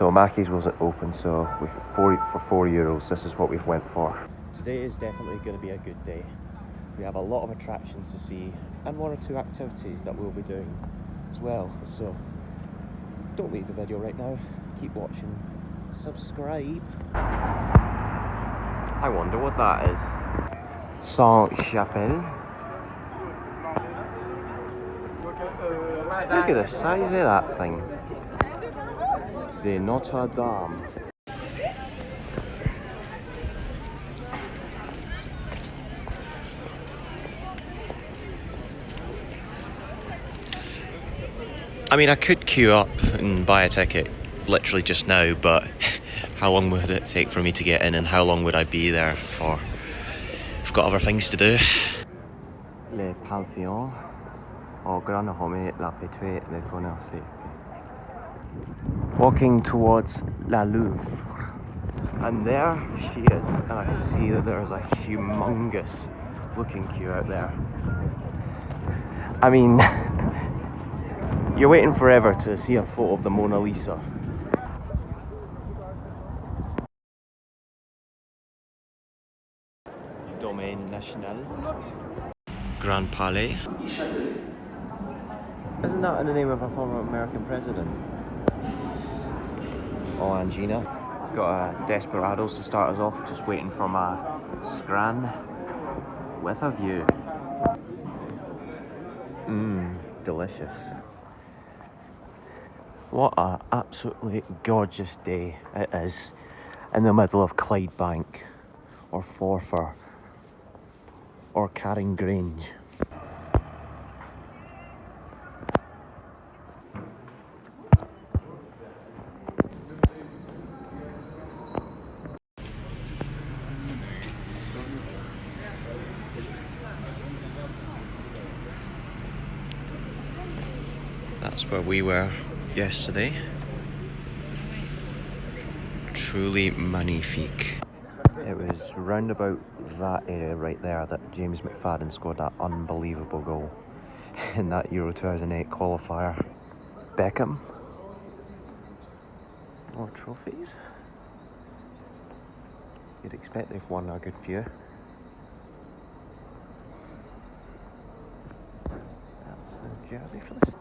So Mackey's wasn't open, so for €4, this is what we've went for. Today is definitely going to be a good day. We have a lot of attractions to see and 1 or 2 activities that we'll be doing as well. So don't leave the video right now. Keep watching. Subscribe. I wonder what that is. Saint-Chapelle. Look at the size of that thing. The Notre Dame. I mean, I could queue up and buy a ticket literally just now, but how long would it take for me to get in, and how long would I be there for? I've got other things to do. Le Pavillon au Grand Home la Pétuée de Bonheur. Walking towards La Louvre, and there she is, and I can see that there's a humongous looking queue out there. I mean, you're waiting forever to see a photo of the Mona Lisa. Domaine National. Grand Palais. Isn't that in the name of a former American president? Oh, and Gina. Got a Desperados to start us off, just waiting for my scran with a view. Delicious. What a absolutely gorgeous day it is in the middle of Clydebank or Forfar or Carring Grange. That's where we were yesterday. Truly magnifique. It was round about that area right there that James McFadden scored that unbelievable goal in that Euro 2008 qualifier. Beckham. More trophies. You'd expect they've won a good few. That's the jersey for this.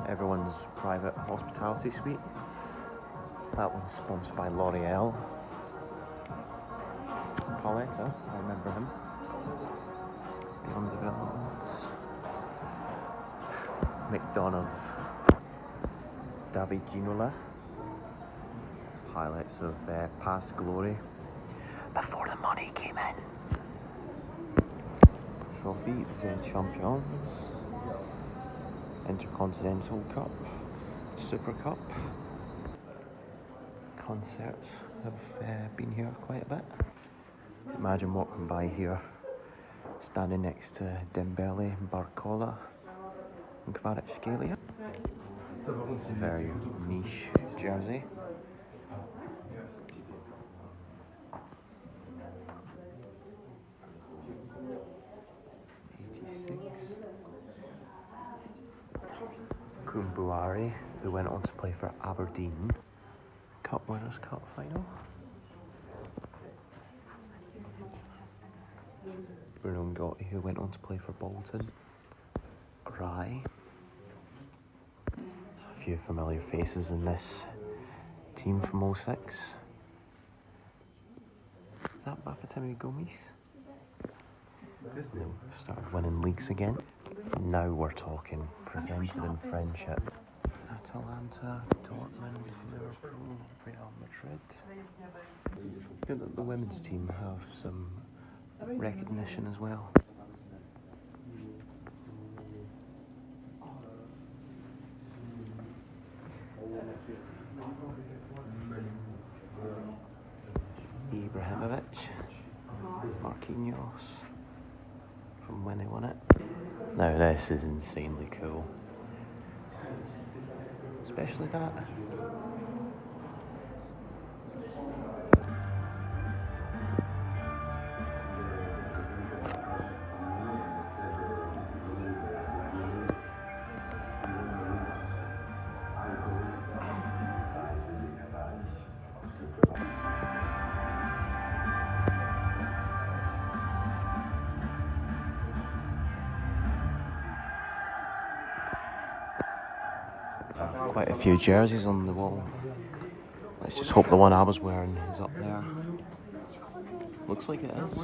Everyone's private hospitality suite. That one's sponsored by L'Oreal. Pauletta, I remember him. Beyond Developments. McDonald's. David Ginola. Highlights of past glory before the money came in. Trophy des Champions. Intercontinental Cup. Super Cup. Concerts have been here quite a bit. Imagine walking by here, standing next to Dembele, Barcola and Kvaratskhelia. It's a very niche jersey. Kumbuari, who went on to play for Aberdeen. Cup Winners' Cup final. Bruno Ngotti, who went on to play for Bolton. Rye. There's a few familiar faces in this team from 06. Is that Bafétimbi Gomis? No, started winning leagues again. Now we're talking. Presented in friendship. Atalanta, Dortmund, Liverpool, Real Madrid. Good that the women's team have some recognition as well. Ibrahimovic, Marquinhos, from when they won it. Now this is insanely cool. Especially that. Quite a few jerseys on the wall. Let's just hope the one I was wearing is up there. Looks like it is.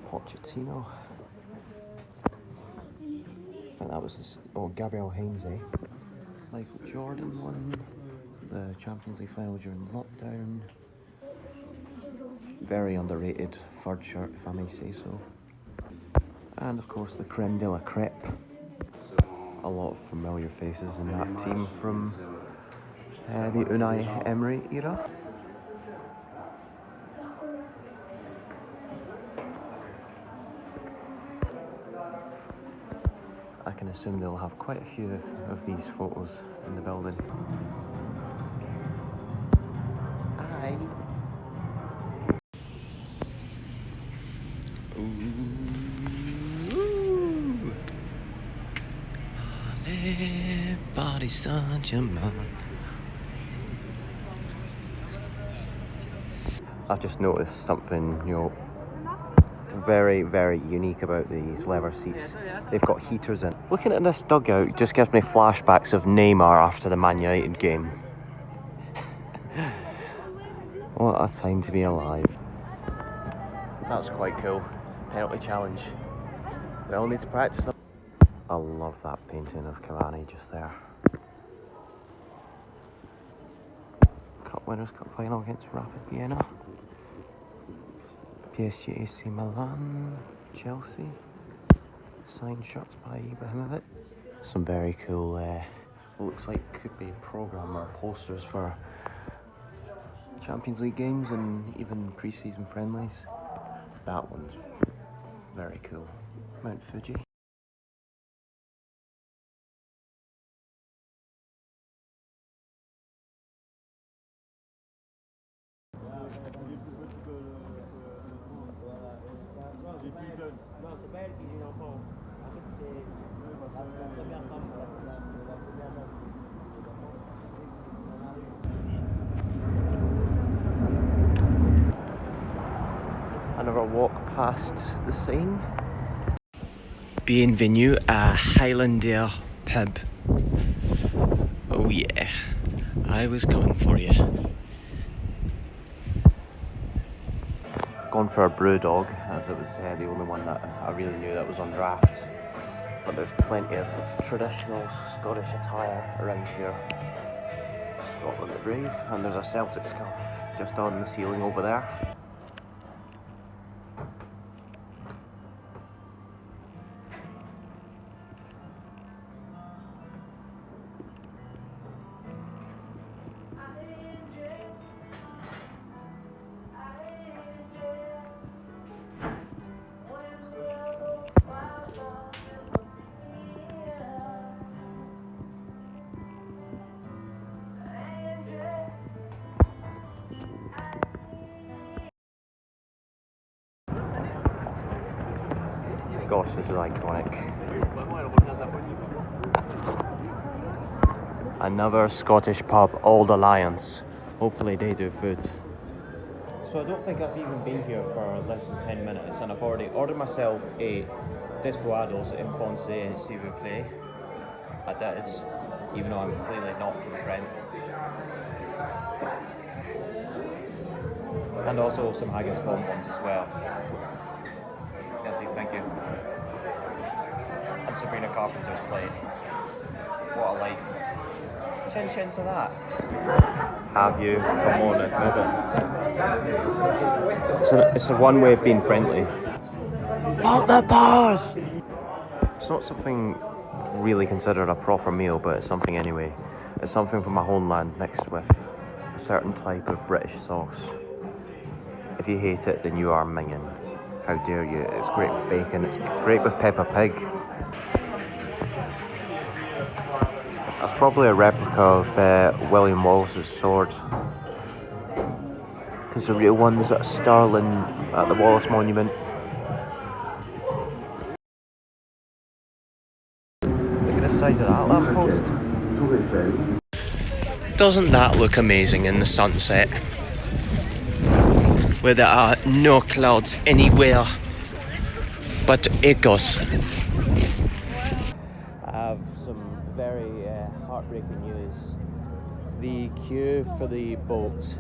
Pochettino. I think that was this. Oh, Gabriel Heinze. Michael Jordan won the Champions League final during lockdown. Very underrated third shirt, if I may say so. And of course the creme de la crepe. A lot of familiar faces in that team from the Unai Emery era. I can assume they'll have quite a few of these photos in the building. Hi. Ooh. Everybody's such a man. I've just noticed something, very, very unique about these leather seats. They've got heaters in. Looking at this dugout just gives me flashbacks of Neymar after the Man United game. What a time to be alive. That's quite cool. Penalty challenge. We all need to practice them. I love that painting of Cavani just there. Cup Winners' Cup final against Rapid Vienna. PSG AC Milan, Chelsea. Signed shirts by Ibrahimovic. Some very cool, looks like could be programme or posters for Champions League games and even pre-season friendlies. That one's very cool. Mount Fuji. Another walk past the sign. Bienvenue à Highlander pub. Oh yeah, I was coming for you. Gone for a brew dog, as it was the only one that I really knew that was on draft. But there's plenty of traditional Scottish attire around here. Scotland the Brave, and there's a Celtic skull just on the ceiling over there. Gosh, this is iconic. Another Scottish pub, Old Alliance. Hopefully they do food. So I don't think I've even been here for less than 10 minutes and I've already ordered myself a Desperados Enfoncé s'il vous plaît. I did, even though I'm clearly not from Trent. And also some haggis bonbons as well. Yes, thank you. And Sabrina Carpenter's plate. What a life. Chin chin to that. Have you? Come on, admit it. It's a one way of being friendly. Fuck the bars! It's not something really considered a proper meal, but it's something anyway. It's something from my homeland mixed with a certain type of British sauce. If you hate it, then you are minging. How dare you? It's great with bacon, it's great with Peppa Pig. That's probably a replica of William Wallace's sword. Because the real one was at Stirling at the Wallace Monument. the size of that lamppost. Doesn't that look amazing in the sunset? Where there are no clouds anywhere but echoes. I have some very heartbreaking news. The queue for the boat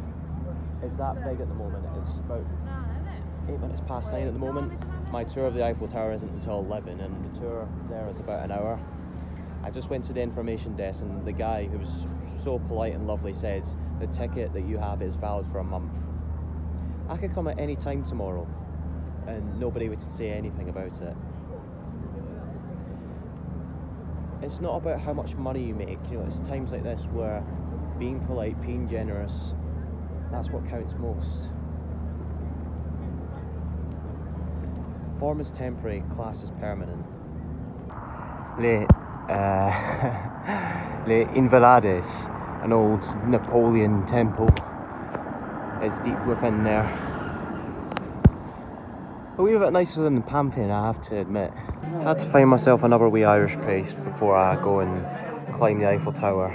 is that big at the moment. It's about 8 minutes past 9 at the moment. My tour of the Eiffel Tower isn't until 11 and the tour there is about an hour. I just went to the information desk and the guy, who was so polite and lovely, said the ticket that you have is valid for a month. I could come at any time tomorrow and nobody would say anything about it. It's not about how much money you make, you know, it's times like this where being polite, being generous, that's what counts most. Form is temporary, class is permanent. Les Invalides, an old Napoleon temple, is deep within there. A wee bit nicer than the Pantheon, I have to admit. I had to find myself another wee Irish place before I go and climb the Eiffel Tower.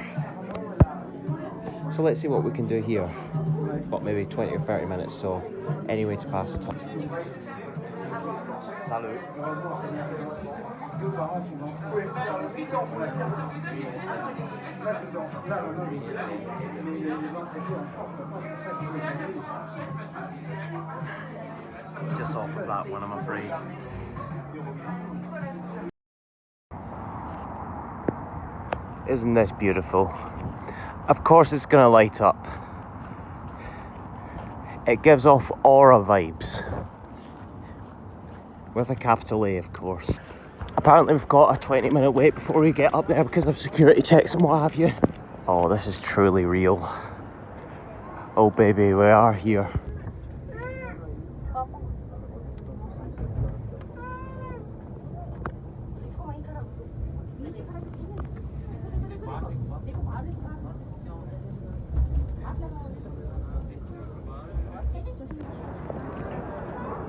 So let's see what we can do here. Got maybe 20 or 30 minutes, so any way to pass the time. Salut. Just off of that one, I'm afraid. Isn't this beautiful? Of course it's gonna light up. It gives off aura vibes. With a capital A, of course. Apparently we've got a 20-minute wait before we get up there because of security checks and what have you. Oh, this is truly real. Oh baby, we are here.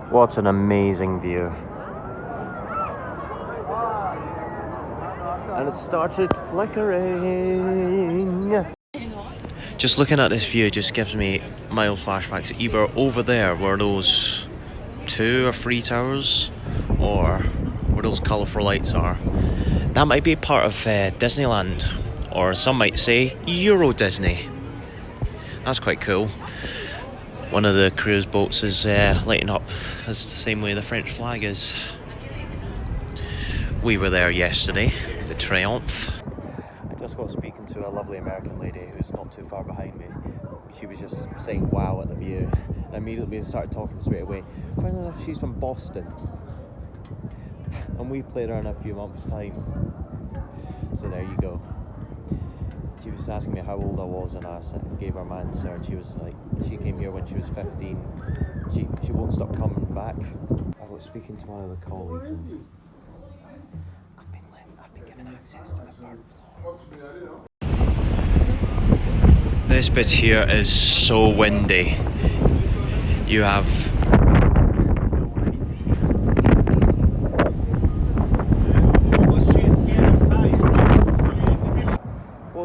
What an amazing view. And it started flickering. Just looking at this view just gives me mild flashbacks. Either over there where those 2 or 3 towers, or where those colourful lights are. That might be part of Disneyland, or some might say Euro Disney. That's quite cool. One of the cruise boats is lighting up as the same way the French flag is. We were there yesterday, the Triumph. I just got speaking to a lovely American lady who's not too far behind me. She was just saying wow at the view. And immediately we started talking straight away. Finally enough, she's from Boston. And we played her in a few months' time. So there you go. She was asking me how old I was and I gave her my answer, and she was like, she came here when she was 15. She won't stop coming back. I was speaking to one of the colleagues and I've been given access to the 3rd floor. This bit here is so windy. You have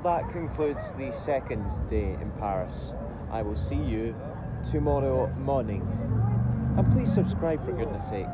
that concludes the 2nd day in Paris. I will see you tomorrow morning. And please subscribe for goodness sake.